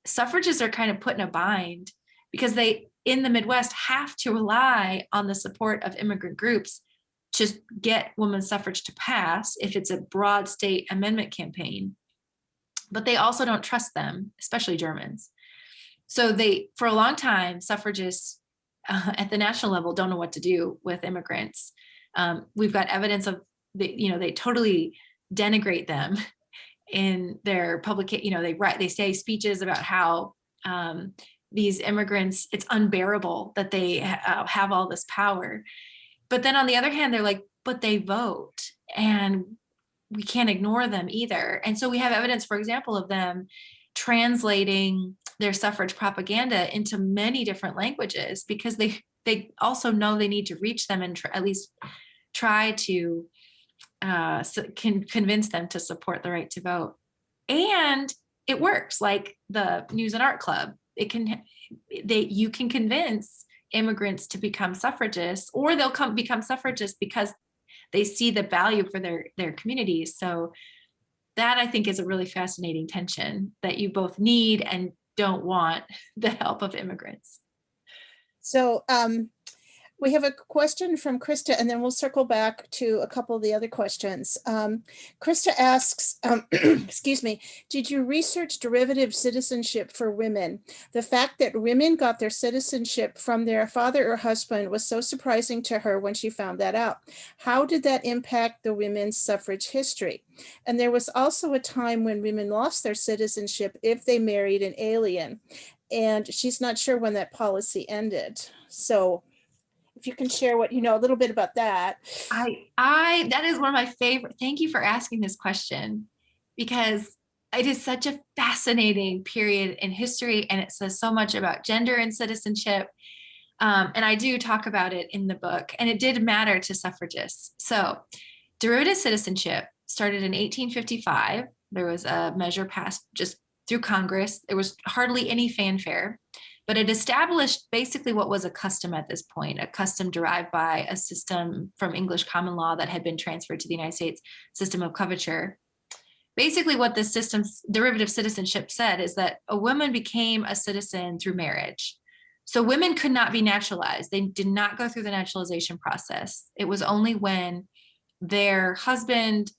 suffragists are kind of put in a bind because they, in the Midwest, have to rely on the support of immigrant groups to get women's suffrage to pass if it's a broad state amendment campaign. But they also don't trust them, especially Germans. So for a long time, suffragists at the national level don't know what to do with immigrants. We've got evidence of they totally denigrate them in their they say speeches about how these immigrants, it's unbearable that they have all this power. But then on the other hand, they're like, but they vote, and we can't ignore them either. And so we have evidence, for example, of them translating their suffrage propaganda into many different languages because they also know they need to reach them and at least try to convince them to support the right to vote. And it works, like the News and Art Club. You can convince immigrants to become suffragists, or they'll become suffragists because they see the value for their communities. So that, I think, is a really fascinating tension, that you both need and don't want the help of immigrants. So we have a question from Krista, and then we'll circle back to a couple of the other questions. Krista asks, excuse me, did you research derivative citizenship for women? The fact that women got their citizenship from their father or husband was so surprising to her when she found that out. How did that impact the women's suffrage history? And there was also a time when women lost their citizenship if they married an alien, and she's not sure when that policy ended. So if you can share what you know a little bit about that. That is one of my favorite. Thank you for asking this question, because it is such a fascinating period in history, and it says so much about gender and citizenship. And I do talk about it in the book, and it did matter to suffragists. So derivative citizenship started in 1855. There was a measure passed just through Congress. There was hardly any fanfare, but it established basically what was a custom at this point, a custom derived by a system from English common law that had been transferred to the United States, system of coverture. Basically what this system's derivative citizenship said is that a woman became a citizen through marriage. So women could not be naturalized. They did not go through the naturalization process. It was only when their husband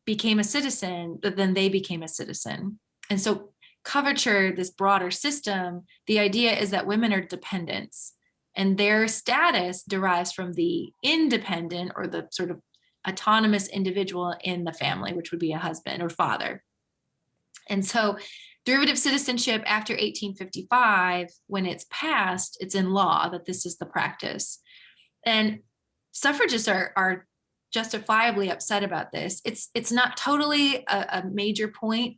became a citizen that then they became a citizen. And so coverture, this broader system, the idea is that women are dependents, and their status derives from the independent or the sort of autonomous individual in the family, which would be a husband or father. And so derivative citizenship after 1855, when it's passed, it's in law that this is the practice. And suffragists are justifiably upset about this. It's not totally a major point.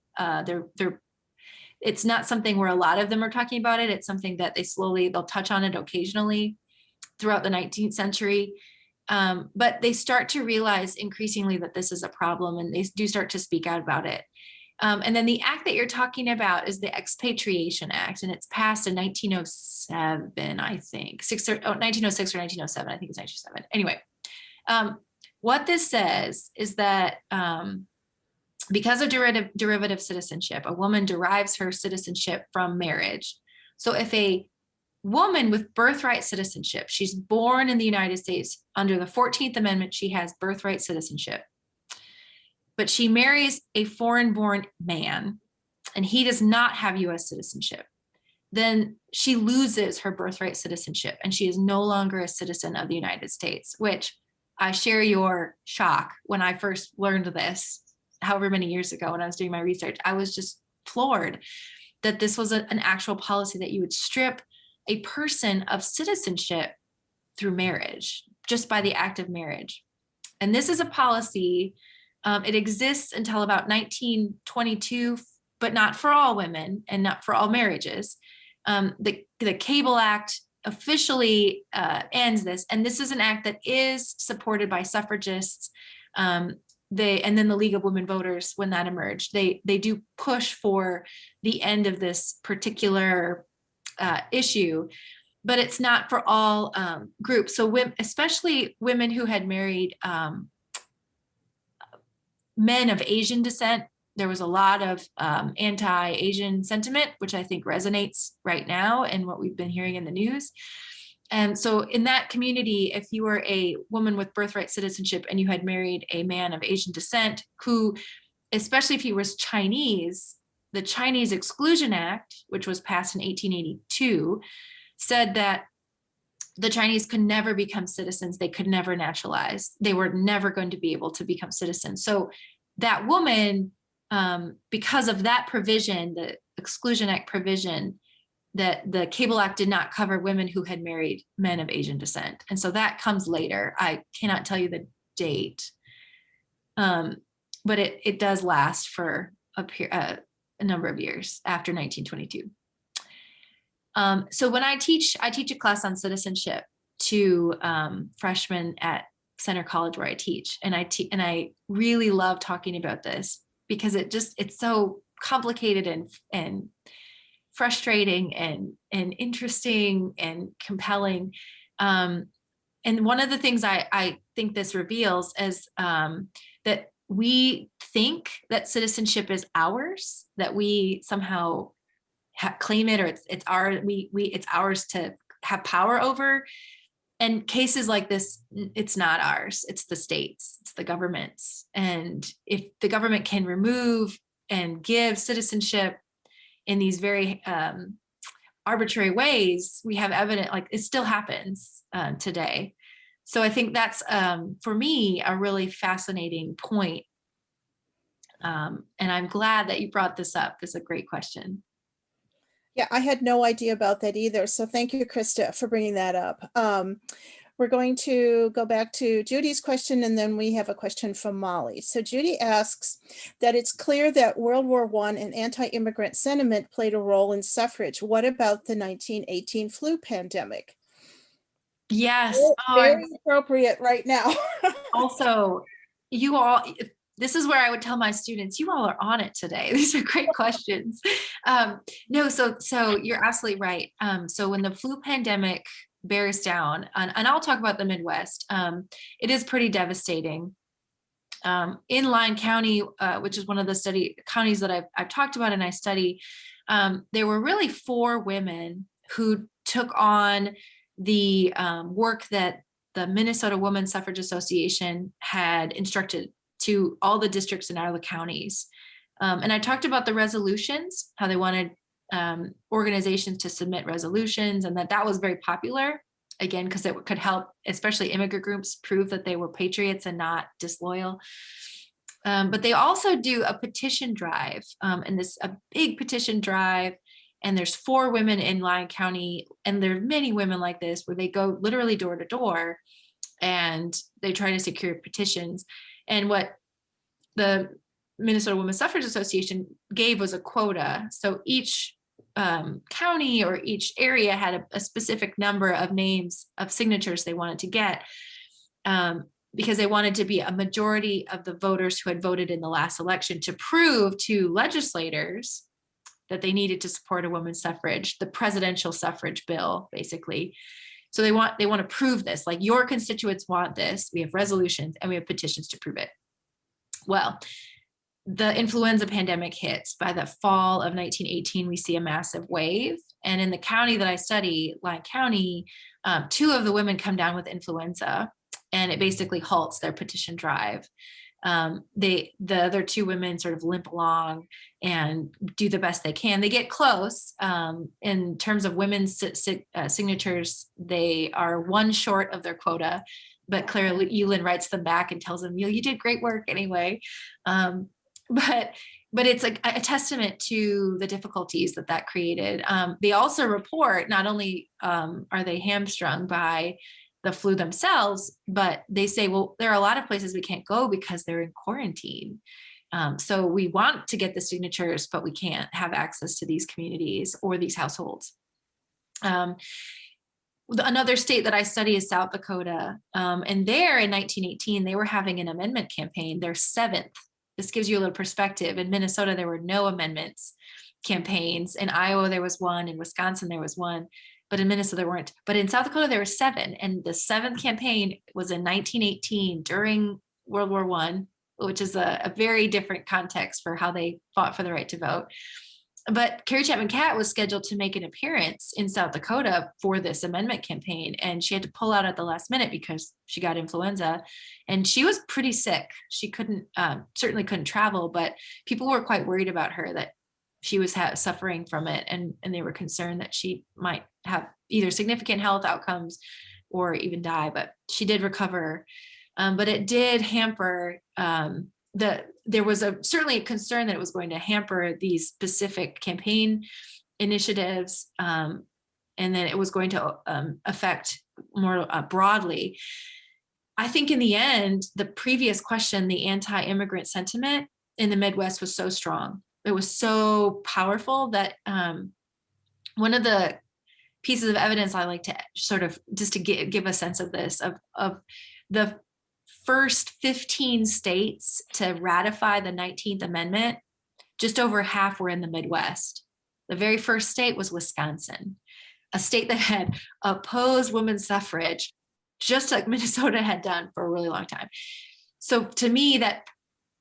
It's not something where a lot of them are talking about it. It's something that they'll touch on it occasionally throughout the 19th century. But they start to realize increasingly that this is a problem, and they do start to speak out about it. And then the act that you're talking about is the Expatriation Act, and it's passed in 1907, I think, 1906 or 1907, I think it's 1907. Anyway, what this says is that because of derivative citizenship, a woman derives her citizenship from marriage. So if a woman with birthright citizenship, she's born in the United States under the 14th Amendment, she has birthright citizenship, but she marries a foreign-born man and he does not have US citizenship, then she loses her birthright citizenship and she is no longer a citizen of the United States, which I share your shock when I first learned this, however many years ago when I was doing my research. I was just floored that this was an actual policy, that you would strip a person of citizenship through marriage, just by the act of marriage. And this is a policy, it exists until about 1922, but not for all women and not for all marriages. The Cable Act officially ends this, and this is an act that is supported by suffragists. And then the League of Women Voters, when that emerged, they do push for the end of this particular issue, but it's not for all groups. So especially women who had married men of Asian descent, there was a lot of anti-Asian sentiment, which I think resonates right now in what we've been hearing in the news. And so in that community, if you were a woman with birthright citizenship and you had married a man of Asian descent, who, especially if he was Chinese, the Chinese Exclusion Act, which was passed in 1882, said that the Chinese could never become citizens. They could never naturalize. They were never going to be able to become citizens. So that woman, because of that provision, the Exclusion Act provision, that the Cable Act did not cover women who had married men of Asian descent. And so that comes later. I cannot tell you the date, but it does last for a number of years after 1922. So when I teach a class on citizenship to freshmen at Center College where I teach, and I really love talking about this because it's so complicated and frustrating and interesting and compelling. And one of the things I think this reveals is that we think that citizenship is ours, that we somehow claim it, or it's ours to have power over. And cases like this, it's not ours, it's the states, it's the government's. And if the government can remove and give citizenship in these very arbitrary ways, we have evidence, like it still happens today. So I think that's, for me, a really fascinating point. And I'm glad that you brought this up. This is a great question. Yeah, I had no idea about that either. So thank you, Krista, for bringing that up. We're going to go back to Judy's question, and then we have a question from Molly. So Judy asks that it's clear that World War I and anti-immigrant sentiment played a role in suffrage. What about the 1918 flu pandemic? Yes. Very appropriate right now. Also, you all, this is where I would tell my students, you all are on it today. These are great questions. No, so you're absolutely right. So when the flu pandemic bears down, and I'll talk about the Midwest, it is pretty devastating. In Lyon County, which is one of the counties that I've talked about and I study, there were really 4 women who took on the work that the Minnesota Women's Suffrage Association had instructed to all the districts in all the counties. And I talked about the resolutions, how they wanted organizations to submit resolutions, and that was very popular, again, because it could help, especially immigrant groups, prove that they were patriots and not disloyal. But they also do a petition drive, and a big petition drive. And there's 4 women in Lyon County, and there are many women like this, where they go literally door to door and they try to secure petitions. And what the Minnesota Women's Suffrage Association gave was a quota. So each county or each area had a specific number of names of signatures they wanted to get, because they wanted to be a majority of the voters who had voted in the last election to prove to legislators that they needed to support a women's suffrage, the presidential suffrage bill, basically. So they want to prove this, like, your constituents want this. We have resolutions and we have petitions to prove it. Well, the influenza pandemic hits. By the fall of 1918, we see a massive wave. And in the county that I study, Lyon County, 2 of the women come down with influenza, and it basically halts their petition drive. The other 2 women sort of limp along and do the best they can. They get close. In terms of women's signatures, they are 1 short of their quota, but Clara Euland writes them back and tells them, you did great work anyway. But it's a testament to the difficulties that created. They also report, not only are they hamstrung by the flu themselves, but they say, well, there are a lot of places we can't go because they're in quarantine. So we want to get the signatures, but we can't have access to these communities or these households. Another state that I study is South Dakota. And there in 1918, they were having an amendment campaign, their 7th. This gives you a little perspective. In Minnesota, there were no amendments campaigns. In Iowa, there was 1. In Wisconsin, there was 1. But in Minnesota, there weren't. But in South Dakota, there were 7. And the 7th campaign was in 1918 during World War I, which is a very different context for how they fought for the right to vote. But Carrie Chapman Cat was scheduled to make an appearance in South Dakota for this amendment campaign, and she had to pull out at the last minute because she got influenza, and she was pretty sick. She certainly couldn't travel, but people were quite worried about her, that she was suffering from it, and they were concerned that she might have either significant health outcomes or even die. But she did recover, but it did hamper there was certainly a concern that it was going to hamper these specific campaign initiatives, and that it was going to affect more broadly. I think in the end, the previous question, the anti-immigrant sentiment in the Midwest was so strong. It was so powerful that one of the pieces of evidence I like to sort of just to give a sense of this, of the first 15 states to ratify the 19th Amendment, just over half were in the Midwest. The very first state was Wisconsin, a state that had opposed women's suffrage, just like Minnesota had done for a really long time. So to me, that,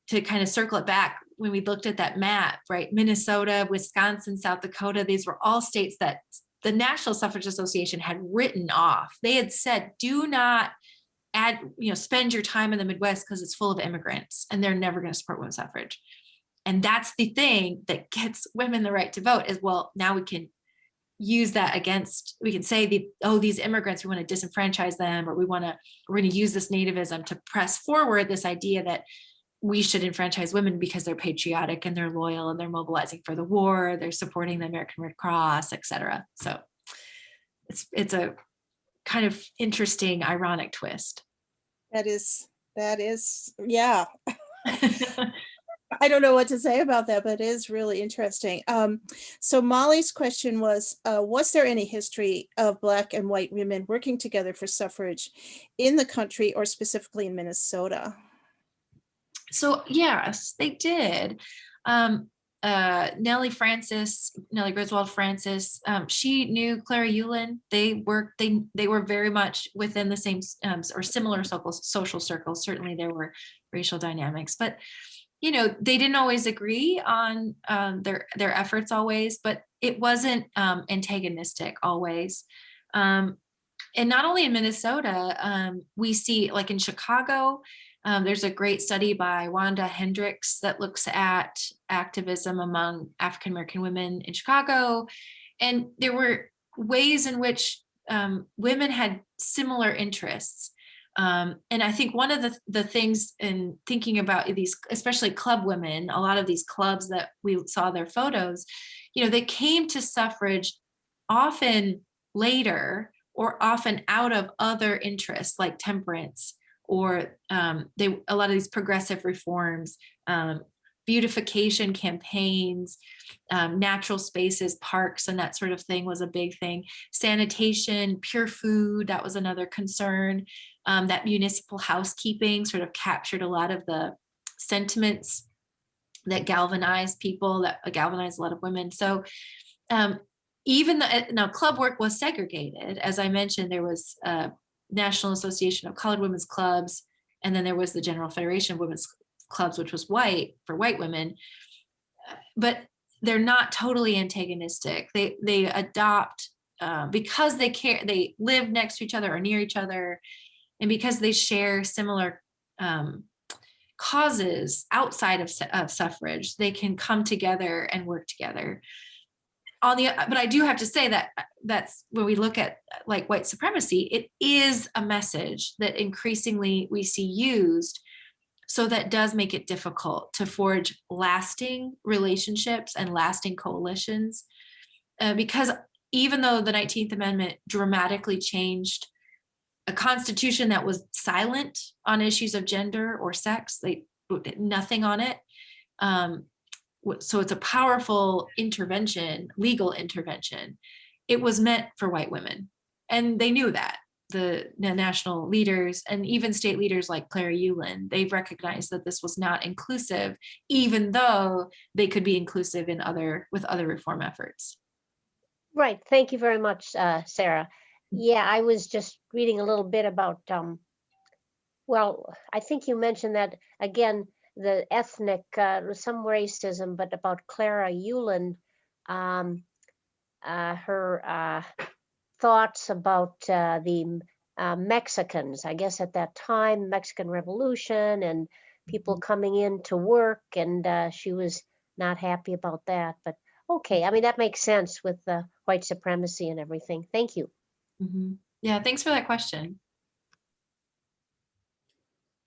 to kind of circle it back, when we looked at that map, right, Minnesota, Wisconsin, South Dakota, these were all states that the National Suffrage Association had written off. They had said, do not spend your time in the Midwest because it's full of immigrants and they're never going to support women's suffrage. And that's the thing that gets women the right to vote, is, well, now we can use that against, we can say these immigrants, we want to disenfranchise them, or we're going to use this nativism to press forward this idea that we should enfranchise women because they're patriotic and they're loyal and they're mobilizing for the war, they're supporting the American Red Cross, etc. So it's a kind of interesting, ironic twist. That is, yeah. I don't know what to say about that, but it is really interesting. So Molly's question was there any history of Black and white women working together for suffrage in the country, or specifically in Minnesota? So yes, they did. Nellie Griswold Francis, she knew Clara Euland. They were very much within the same or similar social circles. Certainly there were racial dynamics, but they didn't always agree on their efforts always, but it wasn't antagonistic always. And not only in Minnesota, we see, like in Chicago, there's a great study by Wanda Hendricks that looks at activism among African-American women in Chicago. And there were ways in which women had similar interests. And I think one of the things in thinking about these, especially club women, a lot of these clubs that we saw their photos, they came to suffrage often later, or often out of other interests like temperance, or a lot of these progressive reforms, beautification campaigns, natural spaces, parks, and that sort of thing was a big thing. Sanitation, pure food, that was another concern. That municipal housekeeping sort of captured a lot of the sentiments that galvanized people, that galvanized a lot of women. So even now club work was segregated. As I mentioned, there was National Association of Colored Women's Clubs, and then there was the General Federation of Women's Clubs, which was white for white women. But they're not totally antagonistic. They adopt because they live next to each other or near each other, and because they share similar causes outside of suffrage, they can come together and work together. But I do have to say that that's when we look at like white supremacy, it is a message that increasingly we see used. So that does make it difficult to forge lasting relationships and lasting coalitions, because even though the 19th Amendment dramatically changed a constitution that was silent on issues of gender or sex, they did nothing on it. So it's a powerful intervention, legal intervention. It was meant for white women, and they knew that. The national leaders and even state leaders like Clara Euland, they've recognized that this was not inclusive, even though they could be inclusive with other reform efforts. Right. Thank you very much, Sarah. Yeah, I was just reading a little bit about, well, I think you mentioned that, again, the ethnic, some racism, but about Clara Euland, her thoughts about the Mexicans, I guess at that time, Mexican Revolution and people coming in to work, and she was not happy about that. But okay, I mean, that makes sense with the white supremacy and everything. Thank you. Mm-hmm. Yeah, thanks for that question.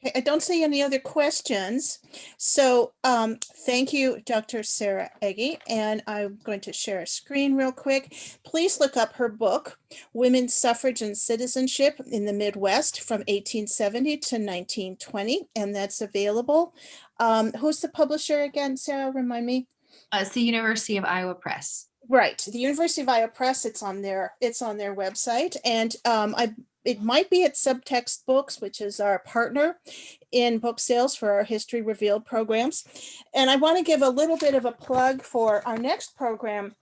Okay, I don't see any other questions. So thank you, Dr. Sara Egge. And I'm going to share a screen real quick. Please look up her book, Women's Suffrage and Citizenship in the Midwest from 1870 to 1920. And that's available. Who's the publisher again, Sarah? Remind me. It's the University of Iowa Press. Right, the University of Iowa Press. It's on their website, and it might be at Subtext Books, which is our partner in book sales for our History Revealed programs. And I want to give a little bit of a plug for our next program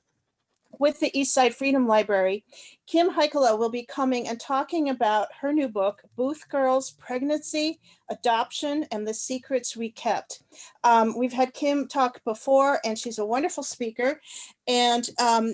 with the Eastside Freedom Library. Kim Heikkila will be coming and talking about her new book, Booth Girls, Pregnancy, Adoption, and the Secrets We Kept. We've had Kim talk before, and she's a wonderful speaker. And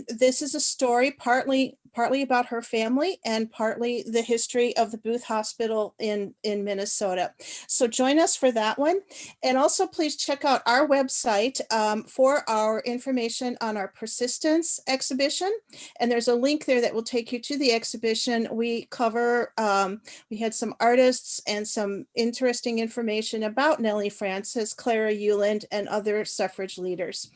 this is a story partly about her family and partly the history of the Booth Hospital in Minnesota. So join us for that one. And also please check out our website for our information on our Persistence exhibition. And there's a link there that will take you to the exhibition. We cover, we had some artists and some interesting information about Nellie Francis, Clara Euland, and other suffrage leaders.